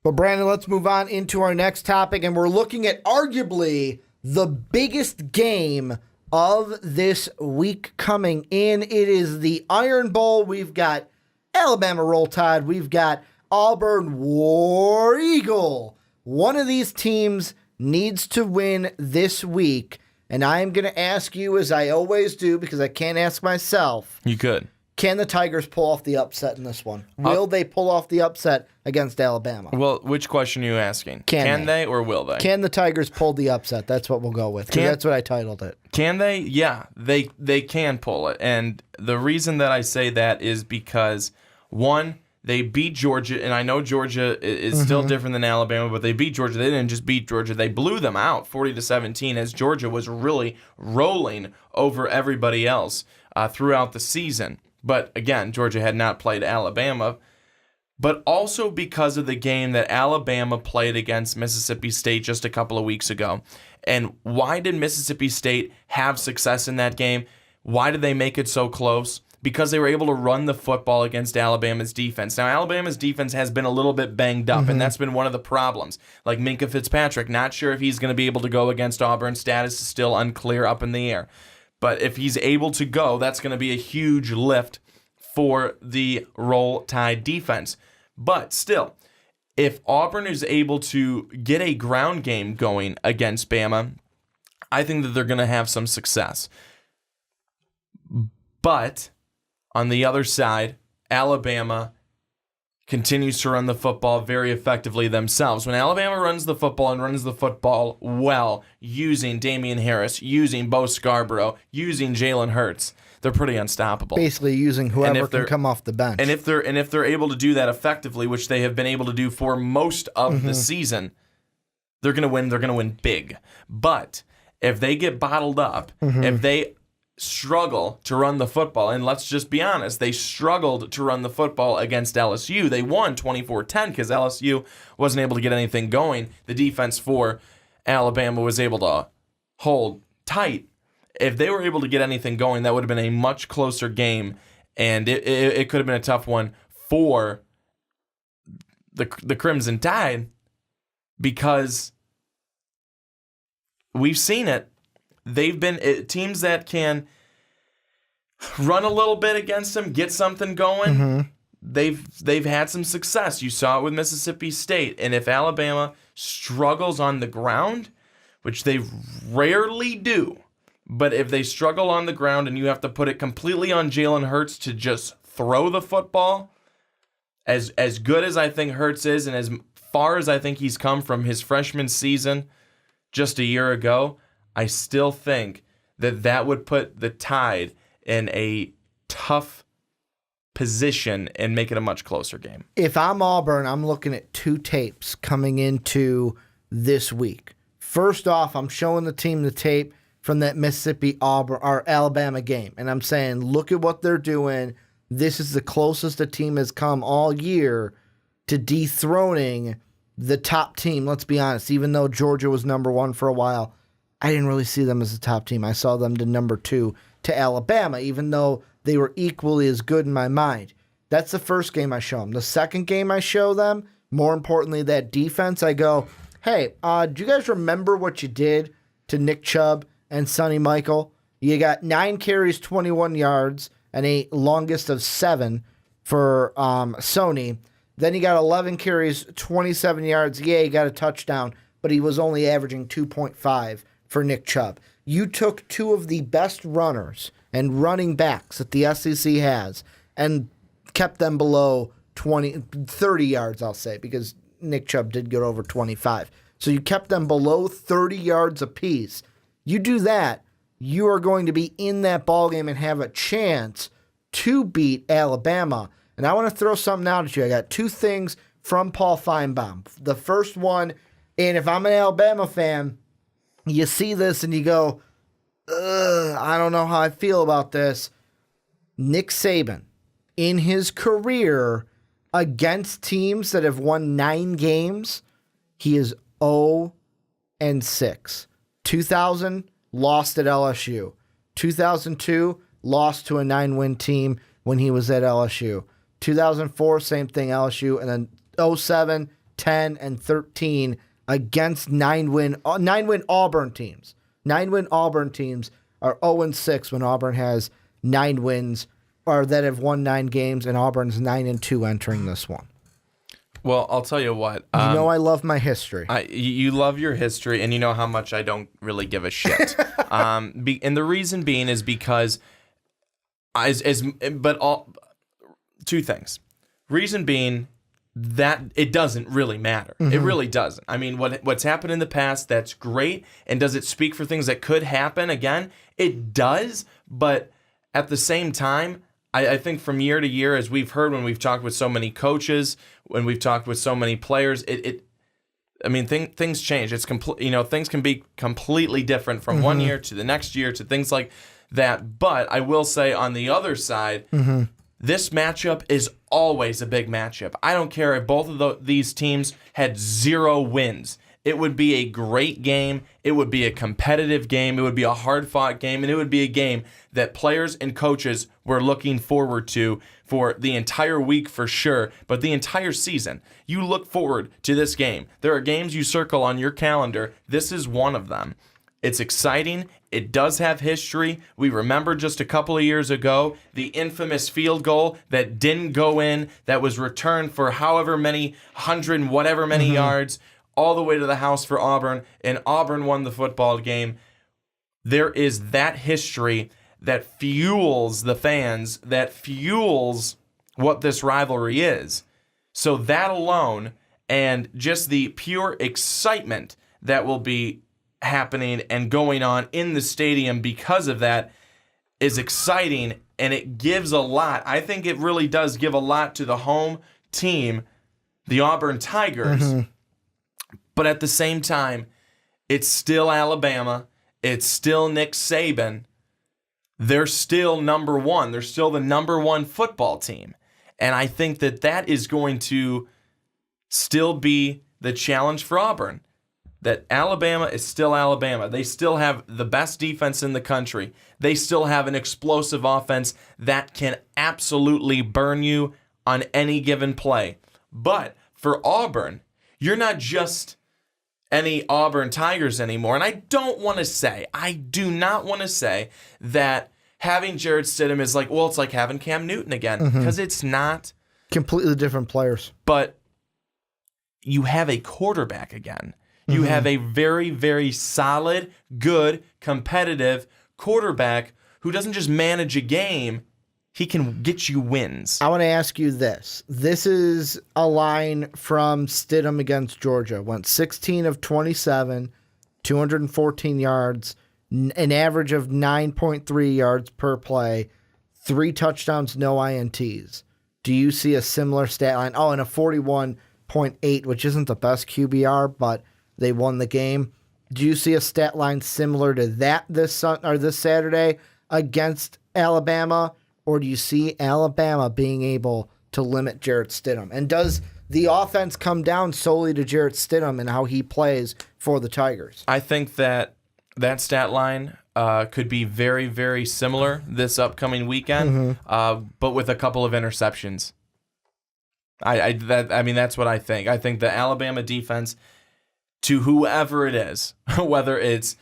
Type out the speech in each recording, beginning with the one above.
But Brandon, let's move on into our next topic, and we're looking at arguably the biggest game of this week coming in. It is the Iron Bowl. We've got Alabama Roll Tide. We've got Auburn War Eagle. One of these teams needs to win this week, and I am going to ask you, as I always do, because I can't ask myself. You could. Can the Tigers pull off the upset in this one? Will they pull off the upset against Alabama? Well, which question are you asking? Can they or will they? Can the Tigers pull the upset? That's what we'll go with. That's what I titled it. Can they? Yeah, they can pull it. And the reason that I say that is because, one, they beat Georgia, and I know Georgia is still different than Alabama, but they beat Georgia. They didn't just beat Georgia. They blew them out 40-17 as Georgia was really rolling over everybody else throughout the season. But again, Georgia had not played Alabama, but also because of the game that Alabama played against Mississippi State just a couple of weeks ago. And why did Mississippi State have success in that game? Why did they make it so close? Because they were able to run the football against Alabama's defense. Now, Alabama's defense has been a little bit banged up, and that's been one of the problems. Like Minkah Fitzpatrick, not sure if he's going to be able to go against Auburn. Status is still unclear, up in the air. But if he's able to go, that's going to be a huge lift for the Roll Tide defense. But still, if Auburn is able to get a ground game going against Bama, I think that they're going to have some success. But on the other side, Alabama continues to run the football very effectively themselves. When Alabama runs the football and runs the football well, using Damian Harris, using Bo Scarborough, using Jalen Hurts, they're pretty unstoppable. Basically using whoever can come off the bench. And if they're able to do that effectively, which they have been able to do for most of the season, they're going to win. They're going to win big. But if they get bottled up, if they struggle to run the football, and let's just be honest, they struggled to run the football against LSU. They won 24-10 because LSU wasn't able to get anything going. The defense for Alabama was able to hold tight. If they were able to get anything going, that would have been a much closer game, and it could have been a tough one for the Crimson Tide, because we've seen it. They've been teams that can run a little bit against them, get something going. They've had some success. You saw it with Mississippi State. And if Alabama struggles on the ground, which they rarely do, but if they struggle on the ground and you have to put it completely on Jalen Hurts to just throw the football, as good as I think Hurts is and as far as I think he's come from his freshman season just a year ago, I still think that would put the Tide in a tough position and make it a much closer game. If I'm Auburn, I'm looking at two tapes coming into this week. First off, I'm showing the team the tape from that Mississippi Auburn or Alabama game, and I'm saying, look at what they're doing. This is the closest a team has come all year to dethroning the top team. Let's be honest, even though Georgia was number one for a while, I didn't really see them as a top team. I saw them to number two to Alabama, even though they were equally as good in my mind. That's the first game I show them. The second game I show them, more importantly, that defense, I go, hey, do you guys remember what you did to Nick Chubb and Sonny Michael? You got 9 carries, 21 yards, and a longest of 7 for Sony. Then he got 11 carries, 27 yards. Yeah, he got a touchdown, but he was only averaging 2.5 for Nick Chubb. You took two of the best runners and running backs that the SEC has and kept them below 30 yards, I'll say, because Nick Chubb did get over 25. So you kept them below 30 yards apiece. You do that, you are going to be in that ballgame and have a chance to beat Alabama. And I want to throw something out at you. I got two things from Paul Feinbaum. The first one, and if I'm an Alabama fan, you see this and you go, I don't know how I feel about this. Nick Saban, in his career against teams that have won 9 games, he is 0-6. 2000, lost at LSU. 2002, lost to a 9-win team when he was at LSU. 2004, same thing, LSU. And then 07, 10-13 against 9-win Auburn teams. 9-win Auburn teams are 0-6 when Auburn has 9 wins, or that have won 9 games, and Auburn's 9-2 entering this one. Well, I'll tell you what. You know I love my history. You love your history, and you know how much I don't really give a shit. And the reason being is because, two things. Reason being that it doesn't really matter. Mm-hmm. It really doesn't. I mean, what's happened in the past, that's great. And does it speak for things that could happen again? It does, but at the same time, I think from year to year, as we've heard when we've talked with so many coaches, when we've talked with so many players, things change. It's things can be completely different from one year to the next year to things like that. But I will say on the other side, this matchup is always a big matchup. I don't care if both of these teams had 0 wins. It would be a great game. It would be a competitive game. It would be a hard-fought game, and it would be a game that players and coaches were looking forward to for the entire week for sure, but the entire season. You look forward to this game. There are games you circle on your calendar. This is one of them. It's exciting. It does have history. We remember just a couple of years ago the infamous field goal that didn't go in, that was returned for however many, 100 and whatever many yards, all the way to the house for Auburn, and Auburn won the football game. There is that history that fuels the fans, that fuels what this rivalry is. So that alone, and just the pure excitement that will be happening and going on in the stadium because of that, is exciting, and it gives a lot. I think it really does give a lot to the home team, the Auburn Tigers. But at the same time, it's still Alabama. It's still Nick Saban. They're still number one. They're still the number one football team. And I think that is going to still be the challenge for Auburn. That Alabama is still Alabama. They still have the best defense in the country. They still have an explosive offense that can absolutely burn you on any given play. But for Auburn, you're not just any Auburn Tigers anymore. And I do not want to say that having Jarrett Stidham is like, well, it's like having Cam Newton again, because it's not. Completely different players. But you have a quarterback again. You have a very, very solid, good, competitive quarterback who doesn't just manage a game, he can get you wins. I want to ask you this. This is a line from Stidham against Georgia. Went 16 of 27, 214 yards, an average of 9.3 yards per play, 3 touchdowns, no INTs. Do you see a similar stat line? Oh, and a 41.8, which isn't the best QBR, but they won the game. Do you see a stat line similar to that this Saturday against Alabama? Or do you see Alabama being able to limit Jarrett Stidham? And does the offense come down solely to Jarrett Stidham and how he plays for the Tigers? I think that stat line could be very, very similar this upcoming weekend, but with a couple of interceptions. That's what I think. I think the Alabama defense, to whoever it is, whether it's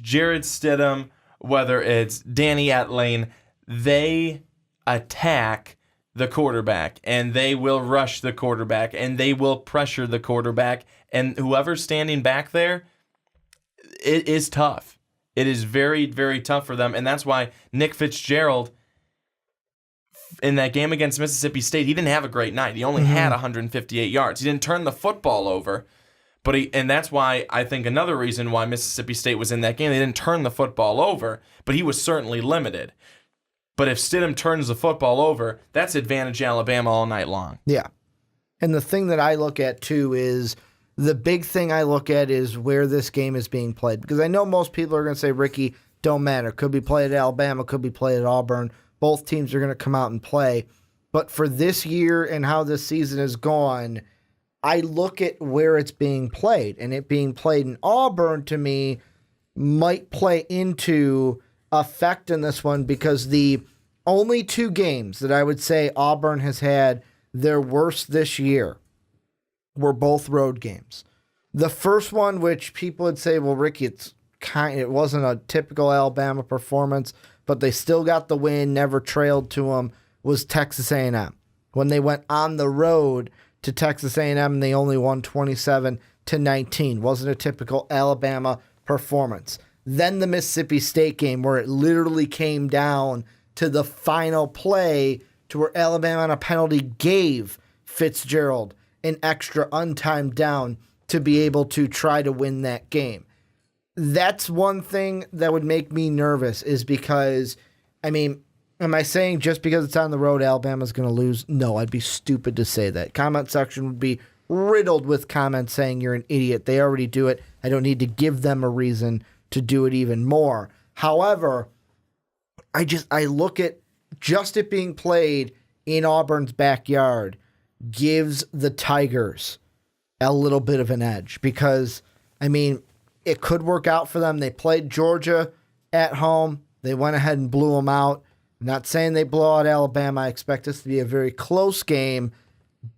Jarrett Stidham, whether it's Danny Etling, they attack the quarterback, and they will rush the quarterback, and they will pressure the quarterback, and whoever's standing back there, it is tough. It is very, very tough for them, and that's why Nick Fitzgerald, in that game against Mississippi State, he didn't have a great night. He only had 158 yards. He didn't turn the football over. And that's why I think another reason why Mississippi State was in that game, they didn't turn the football over, but he was certainly limited. But if Stidham turns the football over, that's advantage Alabama all night long. Yeah. And the thing that I look at, too, is the big thing I look at is where this game is being played. Because I know most people are going to say, Ricky, don't matter. Could be played at Alabama, could be played at Auburn. Both teams are going to come out and play. But for this year and how this season has gone, I look at where it's being played, and it being played in Auburn, to me, might play into effect in this one, because the only 2 games that I would say Auburn has had their worst this year were both road games. The first one, which people would say, well, Ricky, it wasn't a typical Alabama performance, but they still got the win, never trailed to them, was Texas A&M. When they went on the road to Texas A&M and they only won 27-19. Wasn't a typical Alabama performance. Then the Mississippi State game where it literally came down to the final play to where Alabama on a penalty gave Fitzgerald an extra untimed down to be able to try to win that game. That's one thing that would make me nervous is because, am I saying just because it's on the road, Alabama's going to lose? No, I'd be stupid to say that. Comment section would be riddled with comments saying you're an idiot. They already do it. I don't need to give them a reason to do it even more. However, I look at just it being played in Auburn's backyard gives the Tigers a little bit of an edge because, it could work out for them. They played Georgia at home. They went ahead and blew them out. I'm not saying they blow out Alabama. I expect this to be a very close game,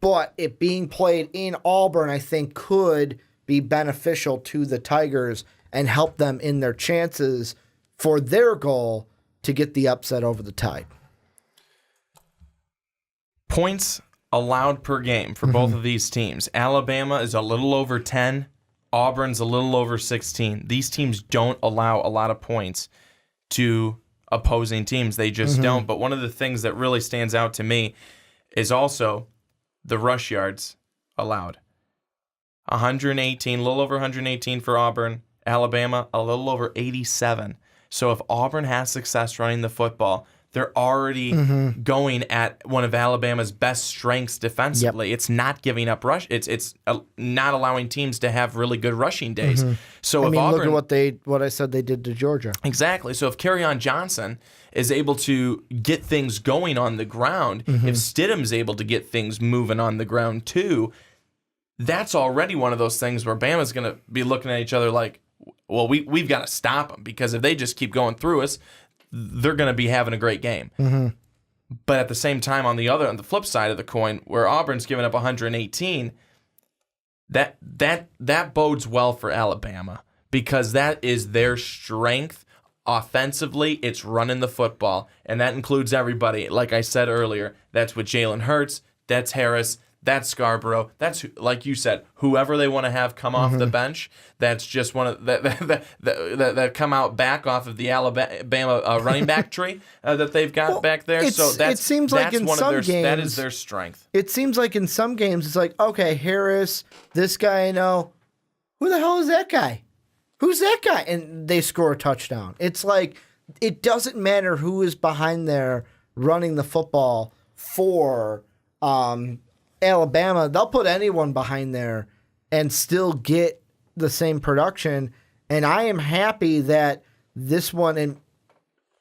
but it being played in Auburn, I think, could be beneficial to the Tigers and help them in their chances for their goal to get the upset over the Tide. Points allowed per game for both of these teams. Alabama is a little over 10. Auburn's a little over 16. These teams don't allow a lot of points to opposing teams. They just don't. But one of the things that really stands out to me is also the rush yards allowed. 118, a little over 118 for Auburn. Alabama, a little over 87. So if Auburn has success running the football, they're already going at one of Alabama's best strengths defensively. It's not giving up rush. It's not allowing teams to have really good rushing days. So if Auburn, look at what I said they did to Georgia. Exactly. So if Kerryon Johnson is able to get things going on the ground, if Stidham's able to get things moving on the ground too, that's already one of those things where Bama's going to be looking at each other like, well, we've got to stop them because if they just keep going through us, they're going to be having a great game. But at the same time, on the flip side of the coin, where Auburn's giving up 118, that bodes well for Alabama because that is their strength offensively. It's running the football, and that includes everybody. Like I said earlier, that's with Jalen Hurts, that's Harris, that's Scarborough. That's, like you said, whoever they want to have come off the bench. That's just one of that come out back off of the Alabama running back tree that they've got back there. So it seems like in some games that is their strength. It seems like in some games it's like, okay, Harris, this guy I know, who the hell is that guy? Who's that guy? And they score a touchdown. It's like it doesn't matter who is behind there running the football for Alabama. They'll put anyone behind there and still get the same production. And I am happy that this one, and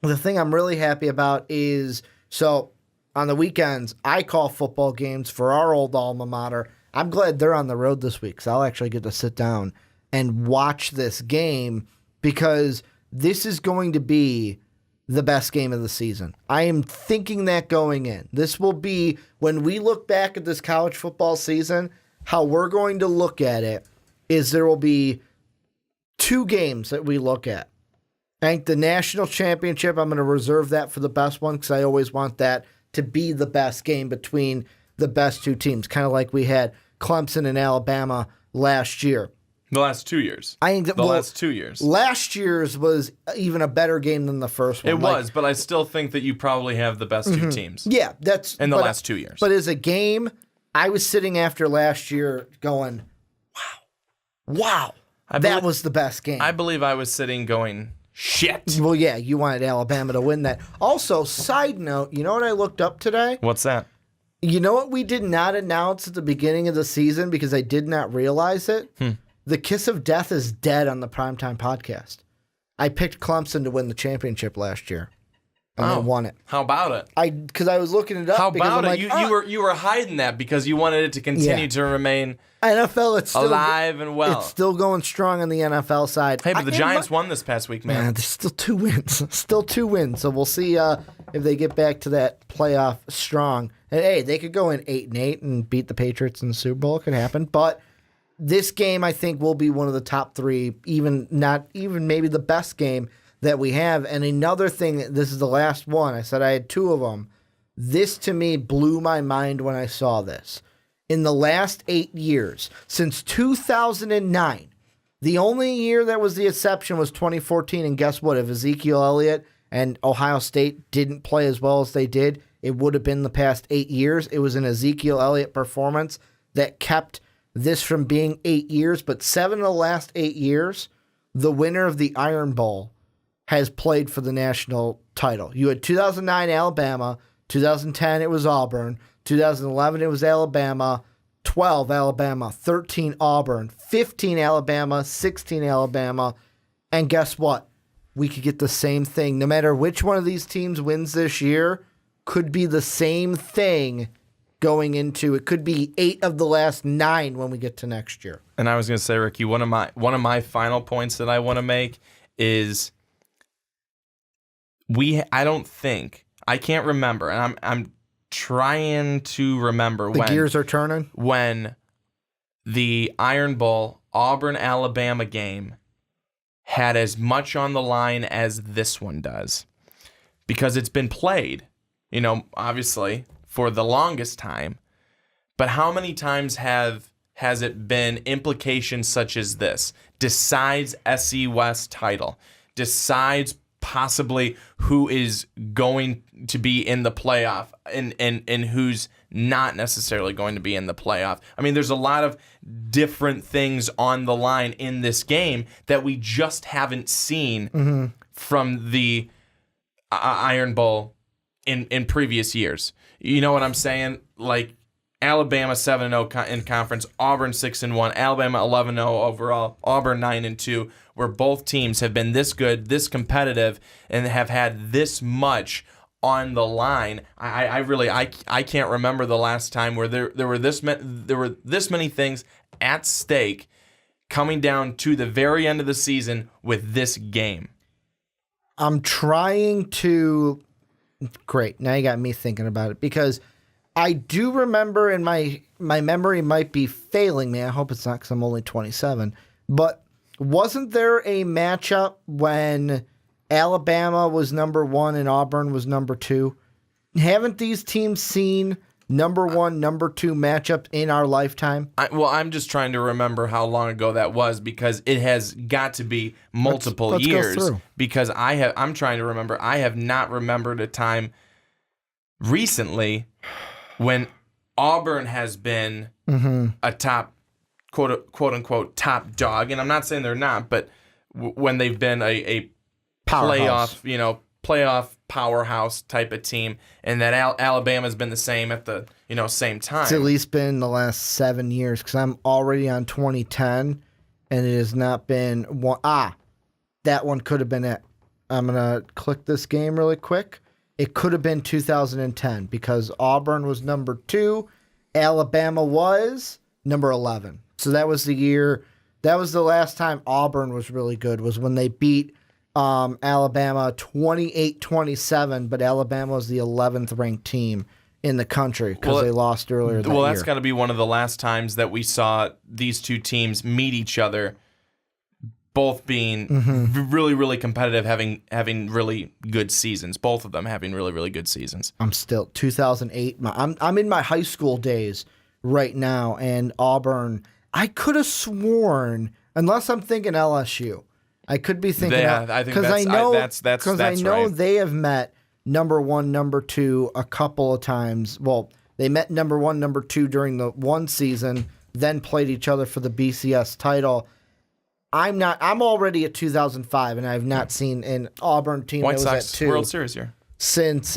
the thing I'm really happy about is, so on the weekends, I call football games for our old alma mater. I'm glad they're on the road this week, so I'll actually get to sit down and watch this game because this is going to be the best game of the season. I am thinking that going in. This will be, when we look back at this college football season, how we're going to look at it is there will be two games that we look at. I think the national championship, I'm going to reserve that for the best one because I always want that to be the best game between the best two teams, kind of like we had Clemson and Alabama last year. The last 2 years. I think that, last 2 years. Last year's was even a better game than the first one. It was, but I still think that you probably have the best two teams. Yeah, that's in the last 2 years. But as a game, I was sitting after last year going, wow, that was the best game. I believe I was sitting going, shit. Well, yeah, you wanted Alabama to win that. Also, side note, you know what I looked up today? What's that? You know what we did not announce at the beginning of the season because I did not realize it? The kiss of death is dead on the Primetime Podcast. I picked Clemson to win the championship last year. And they won it. How about it? Because I was looking it up. How about it? You were hiding that because you wanted it to continue to remain NFL. It's still alive and well. It's still going strong on the NFL side. Hey, but the Giants won this past week, man. There's still 2 wins. So we'll see if they get back to that playoff strong. And hey, they could go in 8-8 and beat the Patriots in the Super Bowl. It could happen. But this game, I think, will be one of the top 3, not even maybe the best game that we have. And another thing, this is the last one. I said I had 2 of them. This, to me, blew my mind when I saw this. In the last 8 years, since 2009, the only year that was the exception was 2014. And guess what? If Ezekiel Elliott and Ohio State didn't play as well as they did, it would have been the past 8 years. It was an Ezekiel Elliott performance that kept this from being 8 years. But 7 of the last 8 years, the winner of the Iron Bowl has played for the national title. You had 2009 Alabama, 2010 it was Auburn, 2011 it was Alabama, 12 Alabama, 13 Auburn, 15 Alabama, 16 Alabama, and guess what? We could get the same thing. No matter which one of these teams wins this year, could be the same thing going into, it could be 8 of the last 9 when we get to next year. And I was going to say, Ricky, one of my final points that I want to make is I can't remember, and I'm trying to remember when the gears are turning, when the Iron Bowl Auburn Alabama game had as much on the line as this one does, because it's been played, obviously for the longest time. But how many times has it been implications such as this? Decides SC West title, decides possibly who is going to be in the playoff and who's not necessarily going to be in the playoff. I mean, there's a lot of different things on the line in this game that we just haven't seen from the Iron Bowl in previous years. You know what I'm saying? Like Alabama 7-0 in conference, Auburn 6-1, Alabama 11-0 overall, Auburn 9-2, where both teams have been this good, this competitive, and have had this much on the line. I can't remember the last time where there were this many things at stake coming down to the very end of the season with this game. I'm trying to. Great. Now you got me thinking about it, because I do remember, and my memory might be failing me. I hope it's not, because I'm only 27. But wasn't there a matchup when Alabama was number 1 and Auburn was number 2? Haven't these teams seen number 1, number 2 matchup in our lifetime? I'm just trying to remember how long ago that was, because it has got to be multiple let's years. go through. Because I'm trying to remember. I have not remembered a time recently when Auburn has been a top, quote unquote, top dog, and I'm not saying they're not, but when they've been a playoff powerhouse type of team, and that Alabama's been the same at the same time. It's at least been the last 7 years, because I'm already on 2010, and it has not been one. That one could have been it. I'm gonna click this game really quick. It could have been 2010, because Auburn was number 2, Alabama was number 11. So that was the year. That was the last time Auburn was really good, was when they beat Alabama 28-27, but Alabama was the 11th ranked team in the country, because they lost earlier that year. Well, that's got to be one of the last times that we saw these two teams meet each other, both being really, really competitive, having really good seasons. Both of them having really, really good seasons. I'm still 2008. I'm in my high school days right now, and Auburn. I could have sworn, unless I'm thinking LSU, I could be thinking. Yeah, I think that's I know right. They have met number 1, number 2 a couple of times. Well, they met number 1, number 2 during the one season, then played each other for the BCS title. I'm already at 2005, and I have not seen an Auburn team White that was Sox at 2 World Series year since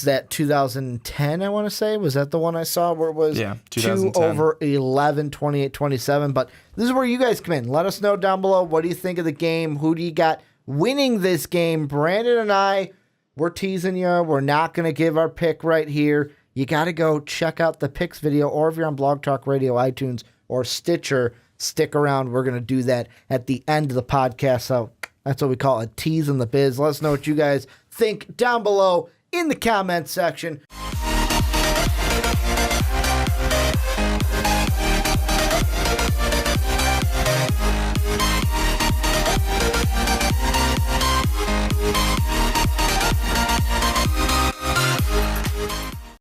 that 2010. I want to say, was that the one I saw where it was 2 over 11, 28-27. But this is where you guys come in. Let us know down below, what do you think of the game? Who do you got winning this game? Brandon and I, we're teasing you. We're not going to give our pick right here. You got to go check out the picks video, or if you're on Blog Talk Radio, iTunes, or Stitcher, stick around. We're going to do that at the end of the podcast. So that's what we call a tease in the biz. Let us know what you guys think down below in the comment section.